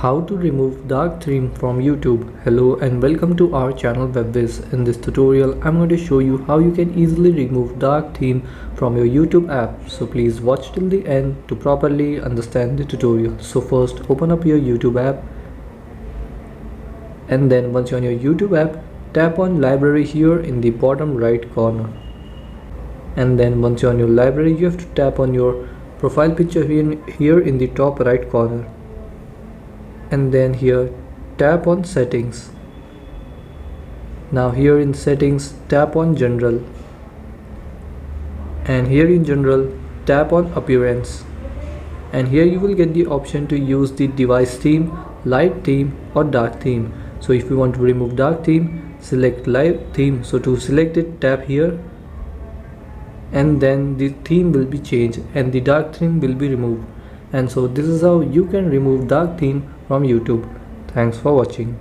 How to remove dark theme from YouTube. Hello and welcome to our channel Whizz. In this tutorial I'm going to show you how you can easily remove dark theme from your YouTube app. So please watch till the end to properly understand the tutorial. So first open up your YouTube app, and then once you're on your YouTube app, tap on library here in the bottom right corner. And then once you're on your library, you have to tap on your profile picture here in the top right corner. And then here tap on settings. Now here in settings tap on general, and here in general tap on appearance, and here you will get the option to use the device theme, light theme or dark theme. So if you want to remove dark theme, select light theme. So to select it, tap here, and then the theme will be changed and the dark theme will be removed. And so this is how you can remove dark theme from YouTube. Thanks for watching.